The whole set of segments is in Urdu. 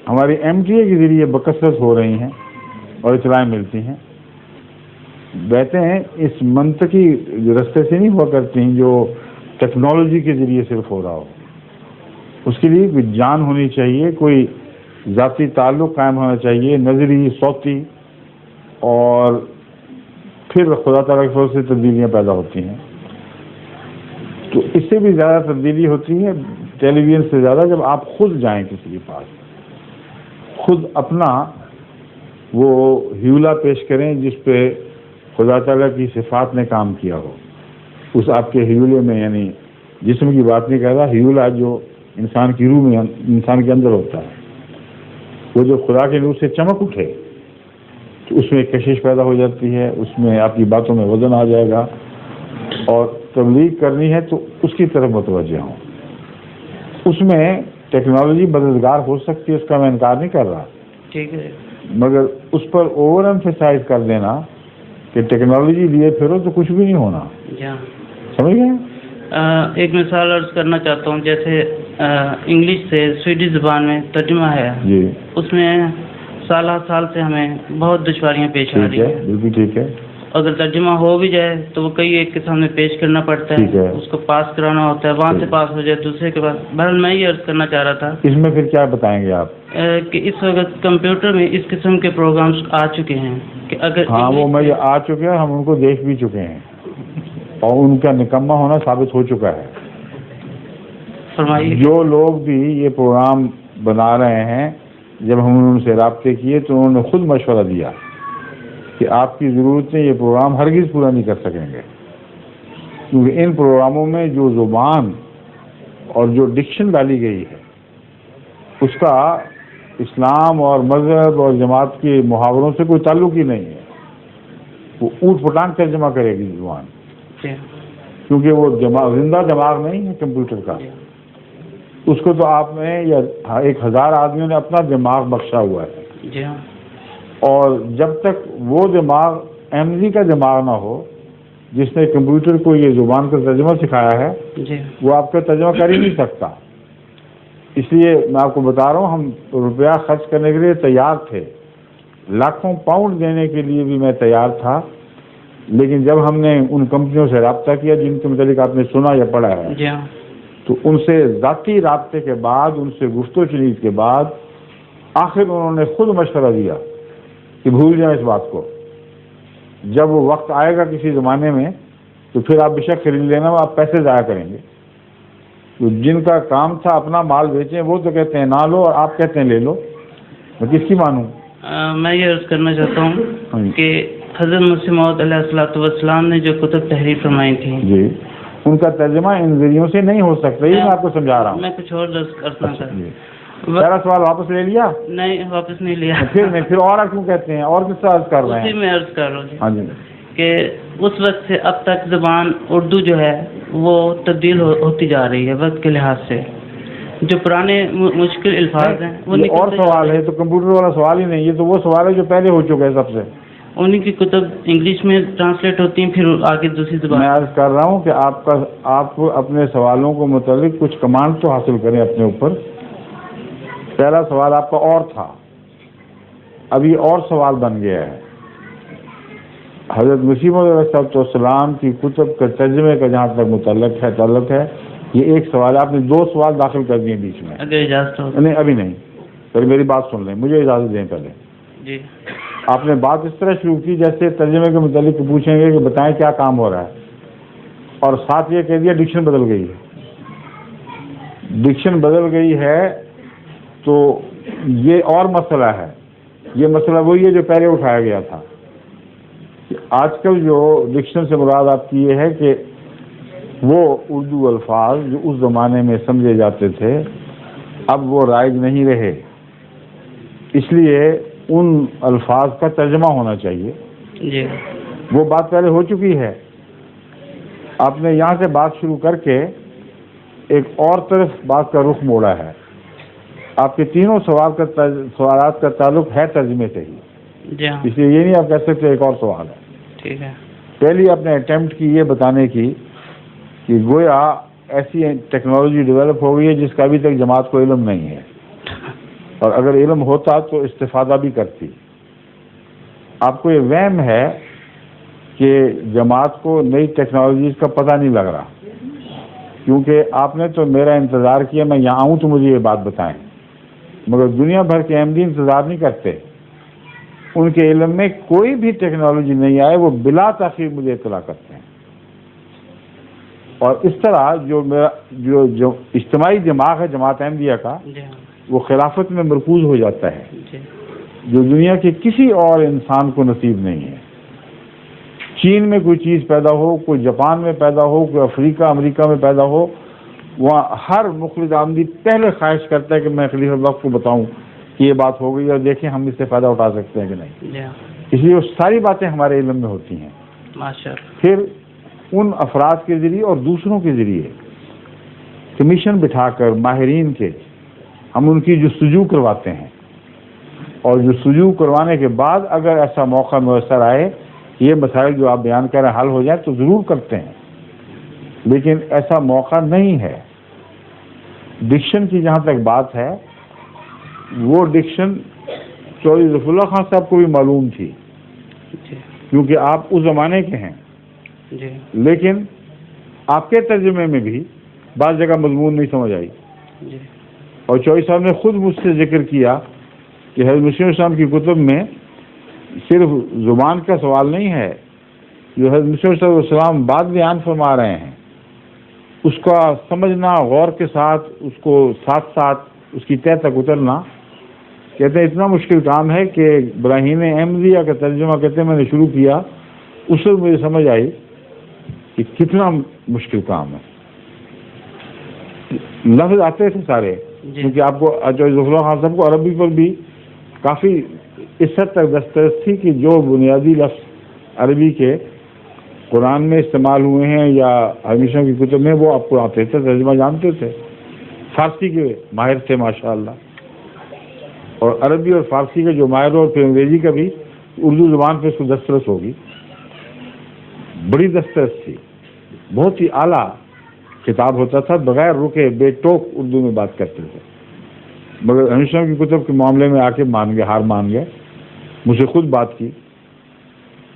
ہماری MTA کے ذریعے بکثرت ہو رہی ہیں اور اطلاعیں ملتی ہیں. باتیں اس منطقی رستے سے نہیں ہوا کرتی ہیں جو ٹیکنالوجی کے ذریعے صرف ہو رہا ہو. اس کے لیے کوئی جان ہونی چاہیے، کوئی ذاتی تعلق قائم ہونا چاہیے، نظری، صوتی، اور پھر خدا تعالیٰ کی طرف سے تبدیلیاں پیدا ہوتی ہیں. تو اس سے بھی زیادہ تبدیلی ہوتی ہے ٹیلی ویژن سے زیادہ جب آپ خود جائیں کسی کے پاس، خود اپنا وہ ہیولہ پیش کریں جس پہ خدا تعالیٰ کی صفات نے کام کیا ہو. اس آپ کے ہیولے میں، یعنی جسم کی بات نہیں کر رہا، ہیولہ جو انسان کی روح میں، انسان کے اندر ہوتا ہے، وہ جو خدا کے نور سے چمک اٹھے تو اس میں ایک کشش پیدا ہو جاتی ہے. اس میں آپ کی باتوں میں وزن آ جائے گا، اور تبلیغ کرنی ہے تو اس کی طرف متوجہ ہوں. اس میں ٹیکنالوجی مددگار ہو سکتی ہے، اس کا میں انکار نہیں کر رہا، ٹھیک ہے، مگر اس پر اوور ایمفیسائز کر دینا کہ ٹیکنالوجی لیے پھرو تو کچھ بھی نہیں ہونا. سمجھ گئے؟ ایک مثال عرض کرنا چاہتا ہوں. جیسے انگلش سے سویڈش زبان میں ترجمہ ہے، جی، اس میں سالہ سال سے ہمیں بہت دشواریاں پیش آ رہی ہیں. بالکل ٹھیک ہے. اگر ترجمہ ہو بھی جائے تو وہ کئی ایک کے سامنے پیش کرنا پڑتا ہے، اس کو پاس کرانا ہوتا ہے، وہاں سے پاس ہو جائے دوسرے کے پاس. بہرحال میں یہ عرض کرنا چاہ رہا تھا اس میں پھر کیا بتائیں گے آپ کہ اس وقت کمپیوٹر میں اس قسم کے پروگرامز آ چکے ہیں کہ اگر وہ میں آ چکے ہیں، ہم ان کو دیکھ بھی چکے ہیں اور ان کا نکمہ ہونا ثابت ہو چکا ہے. فرمائیے. جو لوگ بھی یہ پروگرام بنا رہے ہیں، جب ہم ان سے رابطے کیے تو انہوں نے خود مشورہ دیا کہ آپ کی ضرورتیں یہ پروگرام ہرگز پورا نہیں کر سکیں گے، کیونکہ ان پروگراموں میں جو زبان اور جو ڈکشن ڈالی گئی ہے اس کا اسلام اور مذہب اور جماعت کے محاوروں سے کوئی تعلق ہی نہیں ہے. وہ اوٹ پٹانگ ترجمہ کرے گی زبان، کیونکہ وہ زندہ دماغ نہیں ہے کمپیوٹر کا. اس کو تو آپ نے یا 1000 آدمیوں نے اپنا دماغ بخشا ہوا ہے. اور جب تک وہ دماغ احمدی کا دماغ نہ ہو جس نے کمپیوٹر کو یہ زبان کا ترجمہ سکھایا ہے، وہ آپ کا ترجمہ کر ہی نہیں سکتا. اس لیے میں آپ کو بتا رہا ہوں، ہم روپیہ خرچ کرنے کے لیے تیار تھے، لاکھوں پاؤنڈ دینے کے لیے بھی میں تیار تھا. لیکن جب ہم نے ان کمپنیوں سے رابطہ کیا جن کے متعلق آپ نے سنا یا پڑھا ہے، تو ان سے ذاتی رابطے کے بعد، ان سے گفت و شنید کے بعد آخر انہوں نے خود مشورہ دیا کہ بھول جائیں اس بات کو. جب وہ وقت آئے گا کسی زمانے میں تو پھر آپ بے شک خرید لینا، آپ پیسے ضائع کریں گے. تو جن کا کام تھا اپنا مال بیچیں، وہ تو کہتے ہیں نہ لو، اور آپ کہتے ہیں لے لو. میں کس کی مانوں؟ میں یہ عرض کرنا چاہتا ہوں کہ حضرت مسیح موعود علیہ الصلوۃ والسلام نے جو کتب تحریر فرمائی تھیں، جی، ان کا ترجمہ ان ذریعوں سے نہیں ہو سکتا. یہ میں آپ کو سمجھا رہا ہوں. میں کچھ اور عرض کرنا چاہتا ہوں. پہلا سوال واپس لے لیا؟ نہیں، واپس نہیں لیا. پھر اور کیوں کہتے ہیں؟ اور کس سے عرض کر رہے ہیں؟ اسی میں عرض کر رہا ہوں. ہاں جی، کہ اس وقت سے اب تک زبان اردو جو ہے وہ تبدیل ہوتی جا رہی ہے وقت کے لحاظ سے. جو پرانے مشکل الفاظ ہیں وہ اور سوال ہے تو کمپیوٹر والا سوال ہی نہیں، یہ تو وہ سوال ہے جو پہلے ہو چکا ہے. سب سے انہی کی کتب انگلش میں ٹرانسلیٹ ہوتی ہیں، پھر آگے دوسری زبان. میں عرض کر رہا ہوں کہ آپ اپنے سوالوں کو متعلق کچھ کمانڈ تو حاصل کریں اپنے اوپر. پہلا سوال آپ کا اور تھا، ابھی اور سوال بن گیا ہے. حضرت مسیح موعود علیہ السلام کی کتب کا ترجمے کا جہاں تک تعلق ہے، یہ ایک سوال ہے. آپ نے 2 سوال داخل کر دیے بیچ میں. اگر اجازت ہو. نہیں، ابھی نہیں، پہلے میری بات سن لیں، مجھے اجازت دیں پہلے. جی. آپ نے بات اس طرح شروع کی جیسے ترجمے کے متعلق پوچھیں گے کہ بتائیں کیا کام ہو رہا ہے، اور ساتھ یہ کہہ دیا ڈکشن بدل گئی ہے. ڈکشن بدل گئی ہے تو یہ اور مسئلہ ہے. یہ مسئلہ وہی ہے جو پہلے اٹھایا گیا تھا. آج کل جو ڈکشن سے مراد آپ کی یہ ہے کہ وہ اردو الفاظ جو اس زمانے میں سمجھے جاتے تھے اب وہ رائج نہیں رہے، اس لیے ان الفاظ کا ترجمہ ہونا چاہیے. جی. وہ بات پہلے ہو چکی ہے. آپ نے یہاں سے بات شروع کر کے ایک اور طرف بات کا رخ موڑا ہے. آپ کے تینوں سوالات کا تعلق ہے ترجمے سے ہی. جی. اس لیے یہ نہیں آپ کہہ سکتے ایک اور سوال ہے. ٹھیک ہے. پہلی آپ نے اٹیمپٹ کی یہ بتانے کی کہ گویا ایسی ٹیکنالوجی ڈیولپ ہو گئی ہے جس کا ابھی تک جماعت کو علم نہیں ہے، اور اگر علم ہوتا تو استفادہ بھی کرتی. آپ کو یہ وہم ہے کہ جماعت کو نئی ٹیکنالوجیز کا پتہ نہیں لگ رہا، کیونکہ آپ نے تو میرا انتظار کیا میں یہاں آؤں تو مجھے یہ بات بتائیں، مگر دنیا بھر کے احمدی انتظار نہیں کرتے. ان کے علم میں کوئی بھی ٹیکنالوجی نہیں آئے وہ بلا تاخیر مجھے اطلاع کرتے ہیں. اور اس طرح جو میرا جو اجتماعی دماغ ہے جماعت احمدیہ کا، وہ خلافت میں مرکوز ہو جاتا ہے، جو دنیا کے کسی اور انسان کو نصیب نہیں ہے. چین میں کوئی چیز پیدا ہو، کوئی جاپان میں پیدا ہو، کوئی افریقہ امریکہ میں پیدا ہو، وہاں ہر مخلص احمدی پہلے خواہش کرتا ہے کہ میں خلیفہ وقت کو بتاؤں کہ یہ بات ہو گئی اور دیکھیں ہم اس سے فائدہ اٹھا سکتے ہیں کہ نہیں. اس لیے وہ ساری باتیں ہمارے علم میں ہوتی ہیں. پھر ان افراد کے ذریعے اور دوسروں کے ذریعے کمیشن بٹھا کر ماہرین کے ہم ان کی جستجو کرواتے ہیں، اور جستجو کروانے کے بعد اگر ایسا موقع میسر آئے یہ مسائل جو آپ بیان کر رہے ہیں حل ہو جائے تو ضرور کرتے ہیں. لیکن ایسا موقع نہیں ہے. ڈکشن کی جہاں تک بات ہے، وہ ڈکشن چودھری ظفر اللہ خان صاحب کو بھی معلوم تھی، کیونکہ آپ اس زمانے کے ہیں. لیکن آپ کے ترجمے میں بھی بعض جگہ مضمون نہیں سمجھ آئی. اور چودھری صاحب نے خود مجھ سے ذکر کیا کہ حضرت مسیح السلام کی کتب میں صرف زبان کا سوال نہیں ہے، جو حضرت مسیح علیہ السلام بعد بیان فرما رہے ہیں اس کا سمجھنا غور کے ساتھ، اس کو ساتھ ساتھ اس کی تہ تک اترنا، کہتے ہیں اتنا مشکل کام ہے کہ براہین احمدیہ کا ترجمہ کہتے ہیں میں نے شروع کیا، اس وقت مجھے سمجھ آئی کہ کتنا مشکل کام ہے. لفظ آتے تھے سارے، کیونکہ آپ کو چودھری ظفر اللہ خان صاحب کو عربی پر بھی کافی اس حد تک دسترس تھی کہ جو بنیادی لفظ عربی کے قرآن میں استعمال ہوئے ہیں یا ہمیشہ کی کتب میں وہ آپ کو آتے تھے، ترجمہ جانتے تھے. فارسی کے ماہر تھے ماشاءاللہ، اور عربی اور فارسی کا جو ماہر اور پھر انگریزی کا بھی اردو زبان پہ اس کو دسترس ہوگی، بڑی دسترس تھی. بہت ہی اعلیٰ کتاب ہوتا تھا، بغیر رکے بے ٹوک اردو میں بات کرتے تھے. مگر ہمیشہ کی کتب کے معاملے میں آ کے مان گئے، ہار مان گئے. مجھ سے خود بات کی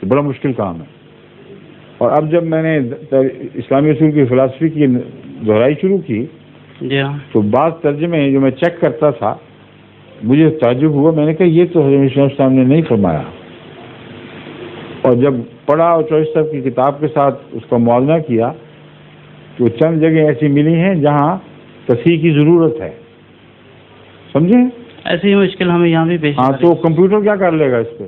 کہ بڑا مشکل کام ہے. اور اب جب میں نے اسلامی اصول کی فلسفی کی دہرائی شروع کی تو بعض ترجمے جو میں چیک کرتا تھا مجھے تعجب ہوا. میں نے کہا یہ تو حضرت صاحب نے نہیں فرمایا. اور جب پڑھا اور چودھری صاحب کی کتاب کے ساتھ اس کا موازنہ کیا تو چند جگہ ایسی ملی ہیں جہاں تصحیح کی ضرورت ہے. سمجھے؟ ایسی ہی مشکل ہمیں یہاں بھی پیش. ہاں تو کمپیوٹر کیا کر لے گا اس پہ؟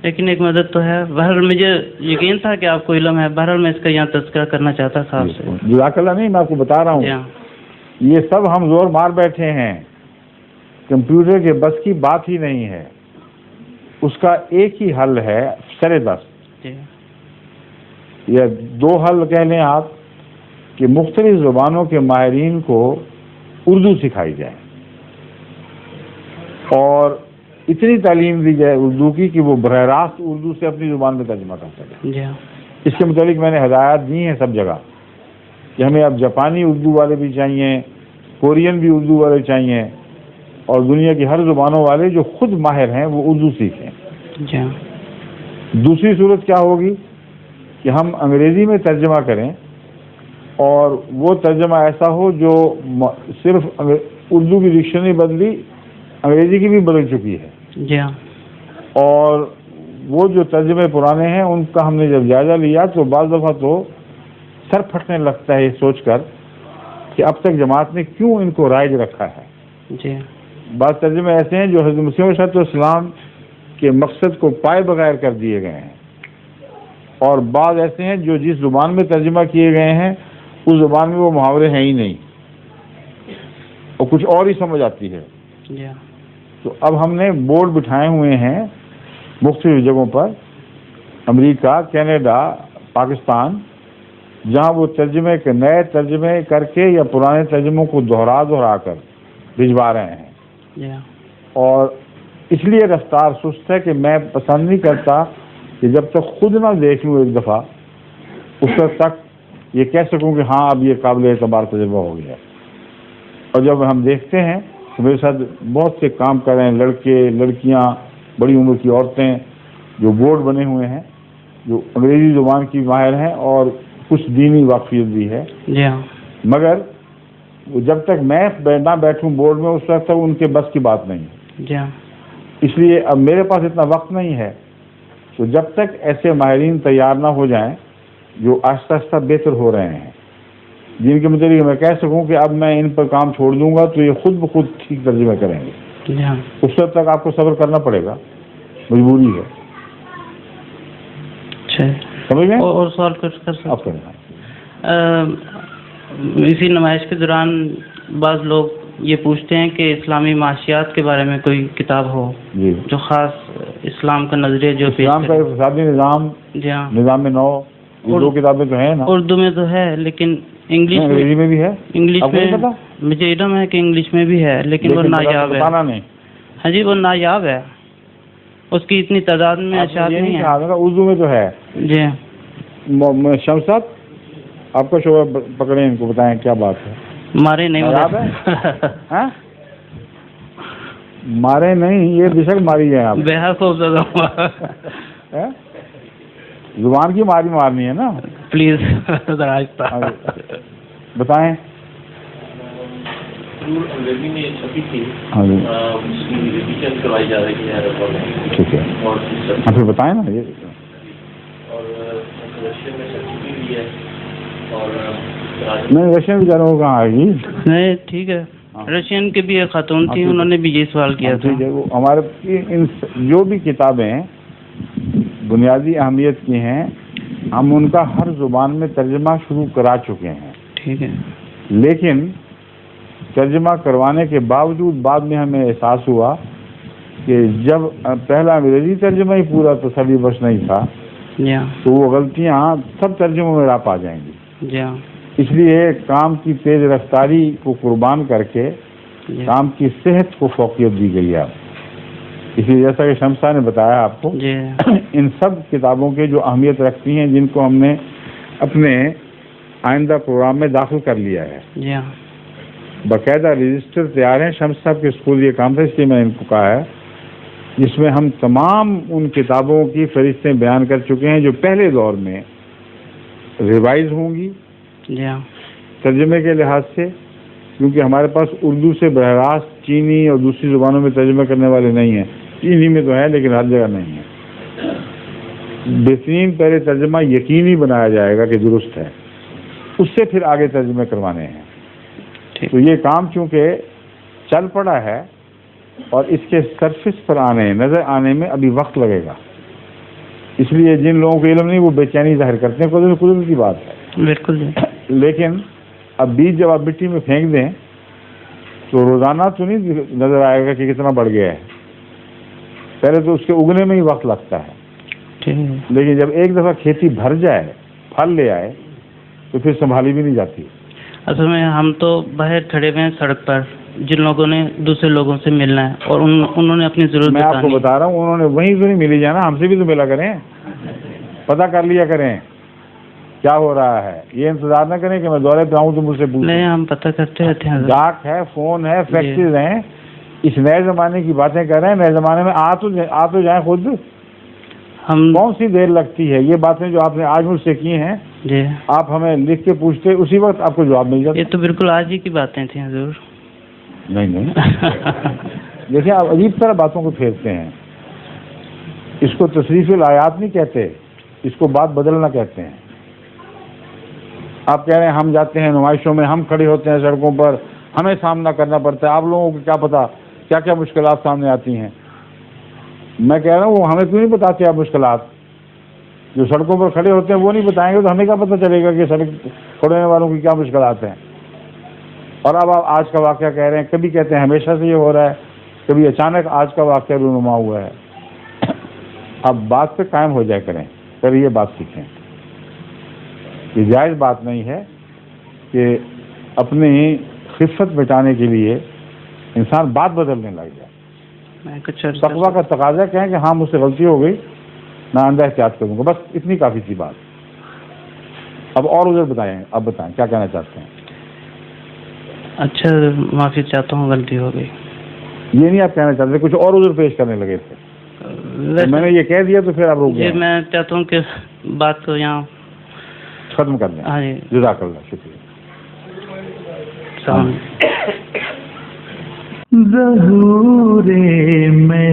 لیکن ایک مدد تو ہے. بہرحال مجھے یقین تھا کہ آپ کو علم ہے، بہرحال میں اس کا یہاں تذکرہ کرنا چاہتا تھا آپ سے. جزاک اللہ. نہیں، میں آپ کو بتا رہا ہوں یہ سب ہم زور مار بیٹھے ہیں، کمپیوٹر کے بس کی بات ہی نہیں ہے. اس کا ایک ہی حل ہے سر دست، یا دو حل کہہ لیں آپ، کہ مختلف زبانوں کے ماہرین کو اردو سکھائی جائے اور اتنی تعلیم دی جائے اردو کی کہ وہ براہ راست اردو سے اپنی زبان میں ترجمہ کر سکے. اس کے متعلق میں نے ہدایات دی ہیں سب جگہ کہ ہمیں اب جاپانی اردو والے بھی چاہیے، کورین بھی اردو والے چاہیے، اور دنیا کی ہر زبانوں والے جو خود ماہر ہیں وہ اردو سیکھیں. دوسری صورت کیا ہوگی کہ ہم انگریزی میں ترجمہ کریں، اور وہ ترجمہ ایسا ہو جو صرف اردو کی ڈکشنری بدلی، انگریزی کی بھی بدل چکی ہے. اور وہ جو ترجمے پرانے ہیں ان کا ہم نے جب جائزہ لیا تو بعض دفعہ تو سر پھٹنے لگتا ہے یہ سوچ کر کہ اب تک جماعت نے کیوں ان کو رائج رکھا ہے. بعض ترجمے ایسے ہیں جو حضرت مسیح علیہ السلام کے مقصد کو پائے بغیر کر دیے گئے ہیں، اور بعض ایسے ہیں جو جس زبان میں ترجمہ کیے گئے ہیں اس زبان میں وہ محاورے ہیں ہی نہیں اور کچھ اور ہی سمجھ آتی ہے. تو اب ہم نے بورڈ بٹھائے ہوئے ہیں مختلف جگہوں پر، امریکہ، کینیڈا، پاکستان، جہاں وہ ترجمے کے نئے ترجمے کر کے یا پرانے ترجموں کو دہرا کر بھجوا رہے ہیں. اور اس لیے رفتار سست ہے کہ میں پسند نہیں کرتا کہ جب تک خود نہ دیکھ لوں ایک دفعہ اس وقت تک یہ کہہ سکوں کہ ہاں اب یہ قابل اعتبار تجربہ ہو گیا. اور جب ہم دیکھتے ہیں تو میرے ساتھ بہت سے کام کر رہے ہیں لڑکے لڑکیاں بڑی عمر کی عورتیں جو بورڈ بنے ہوئے ہیں جو انگریزی زبان کی ماہر ہیں اور کچھ دینی واقفیت بھی ہے. جی ہاں. مگر وہ جب تک میں نہ بیٹھوں بورڈ میں اس وقت تک ان کے بس کی بات نہیں. جی ہاں. اس لیے اب میرے پاس اتنا وقت نہیں ہے تو جب تک ایسے ماہرین تیار نہ ہو جائیں جو آہستہ آہستہ بہتر ہو رہے ہیں جن کے متعلق میں کہہ سکوں کہ اب میں ان پر کام چھوڑ دوں گا تو یہ خود بخود ٹھیک ترجمہ کریں گے. جی ہاں. اس وقت تک آپ کو صبر کرنا پڑے گا مجبوری ہے. اچھا سمجھ گئے. اور سوال کر سکتے آپ کریں. اسی نمائش کے دوران بعض لوگ یہ پوچھتے ہیں کہ اسلامی معاشیات کے بارے میں کوئی کتاب ہو جی جو خاص اسلام کا نظریہ جو اسلام کا اقتصادی نظام. جی ہاں. نظام نو یہ دو کتابیں تو ہیں نا. اردو میں تو ہے لیکن انگریزی میں بھی ہے. انگلش میں مجھے علم ہے کہ انگلش میں بھی ہے لیکن وہ نایاب ہے. نہیں. ہاں جی وہ نایاب ہے اس کی اتنی تعداد میں اشاعت نہیں ہے. اردو میں تو ہے. جی شمس صاحب آپ کا شعبہ پکڑیں ان کو بتائیں کیا بات ہے. مارے نہیں یاد ہے مارے نہیں یہ بے شک ماری جائیں آپ. بے خوب زیادہ زبان کی مارنی ہے نا. پلیز بتائیں. انگریزی میں چھپی تھی ہاں جی اس کی ریویژن کروائی جا رہی ہے. ٹھیک ہے اور پھر بتائیں نا. یہ اور رشین میں چھپی بھی ہے اور نہیں رشین بیچاروں کو کہاں آئے گی. نہیں ٹھیک ہے. رشین کے بھی ایک خاتون تھی انہوں نے بھی یہ سوال کیا تھا. ٹھیک ہے. وہ ہمارے ان جو بھی کتابیں بنیادی اہمیت کی ہیں ہم ان کا ہر زبان میں ترجمہ شروع کرا چکے ہیں. ٹھیک ہے. لیکن ترجمہ کروانے کے باوجود بعد میں ہمیں احساس ہوا کہ جب پہلا انگریزی ترجمہ ہی پورا تسلی بخش نہیں تھا تو وہ غلطیاں سب ترجموں میں راپ آ جائیں گی. اس لیے کام کی تیز رفتاری کو قربان کر کے کام کی صحت کو فوقیت دی گئی ہے. اس لیے جیسا کہ شمس صاحب نے بتایا آپ کو ان سب کتابوں کے جو اہمیت رکھتی ہیں جن کو ہم نے اپنے آئندہ پروگرام میں داخل کر لیا ہے. باقاعدہ رجسٹر تیار ہیں. شمس صاحب کے اسکول یہ کام تھا اس لیے میں نے ان کو کہا ہے جس میں ہم تمام ان کتابوں کی فہرستیں بیان کر چکے ہیں جو پہلے دور میں ریوائز ہوں گی ترجمے کے لحاظ سے کیونکہ ہمارے پاس اردو سے براہ راست چینی اور دوسری زبانوں میں ترجمہ کرنے والے نہیں ہیں. چینی میں تو ہے لیکن ہر جگہ نہیں ہے. بہترین پہلے ترجمہ یقینی بنایا جائے گا کہ درست ہے اس سے پھر آگے ترجمے کروانے ہیں. تو یہ کام چونکہ چل پڑا ہے اور اس کے سرفس پر نظر آنے میں ابھی وقت لگے گا. اس لیے جن لوگوں کو علم نہیں وہ بے چینی ظاہر کرتے ہیں. قدرت کی بات ہے بالکل. لیکن اب بیج جب آپ مٹی میں پھینک دیں تو روزانہ تو نہیں نظر آئے گا کہ کتنا بڑھ گیا ہے. پہلے تو اس کے اگنے میں ہی وقت لگتا ہے لیکن جب ایک دفعہ کھیتی بھر جائے پھل لے آئے تو پھر سنبھالی بھی نہیں جاتی. اصل میں ہم تو باہر کھڑے ہوئے ہیں سڑک پر جن لوگوں نے دوسرے لوگوں سے ملنا ہے اور انہوں نے اپنی ضرورت میں آپ کو بتا رہا ہوں انہوں نے وہیں تو نہیں ملی جانا ہم سے بھی تو ملا کریں پتہ کر لیا کریں کیا ہو رہا ہے. یہ انتظار نہ کریں کہ میں دورے پہ آؤں تو مجھ سے پوچھیں. نہیں ہم پتہ کرتے رہتے ہیں. ڈاک ہے فون ہے فیکسز ہیں. اس نئے زمانے کی باتیں کر رہے ہیں. نئے زمانے میں آ تو جائیں خود. ہم کون سی دیر لگتی ہے یہ باتیں جو آپ نے آج مجھ سے کی ہیں جی آپ ہمیں لکھ کے پوچھتے اسی وقت آپ کو جواب مل جاتا. یہ تو بالکل آج ہی کی باتیں تھیں حضور. نہیں دیکھیں آپ عجیب طرح باتوں کو پھیرتے ہیں. اس کو تصریف الآیات نہیں کہتے اس کو بات بدلنا کہتے ہیں. آپ کہہ رہے ہیں ہم جاتے ہیں نمائشوں میں ہم کھڑے ہوتے ہیں سڑکوں پر ہمیں سامنا کرنا پڑتا ہے. آپ لوگوں کو کیا پتا کیا کیا مشکلات سامنے آتی ہیں. میں کہہ رہا ہوں وہ ہمیں کیوں نہیں بتاتے آپ مشکلات جو سڑکوں پر کھڑے ہوتے ہیں وہ نہیں بتائیں گے تو ہمیں کیا پتہ چلے گا کہ سڑک کھڑے ہونے والوں کی کیا مشکلات ہیں. اور اب آپ آج کا واقعہ کہہ رہے ہیں کبھی کہتے ہیں ہمیشہ سے یہ ہو رہا ہے کبھی اچانک آج کا واقعہ رونما ہوا ہے. اب بات پہ قائم ہو جائے کریں پھر یہ بات سیکھیں. یہ جائز بات نہیں ہے کہ اپنی خفت مٹانے کے لیے انسان بات بدلنے لگ جائے. تقویٰ کا تقاضا کہیں کہ ہاں مجھ سے غلطی ہو گئی میں آئندہ احتیاط کروں گا. بس اتنی کافی تھی بات. اب اور ادھر بتائیں اب بتائیں کیا کہنا چاہتے ہیں. اچھا معافی چاہتا ہوں غلطی ہو گئی. یہ نہیں آپ کہنا چاہتے، کچھ اور عذر پیش کرنے لگے تھے؟ تو میں نے یہ کہہ دیا تو پھر آپ روک جی گئے؟ میں چاہتا ہوں کہ بات کو یہاں ختم کر دیں. ہاں جی جزاک اللہ، شکریہ. السلام علیکم. ظہور مہ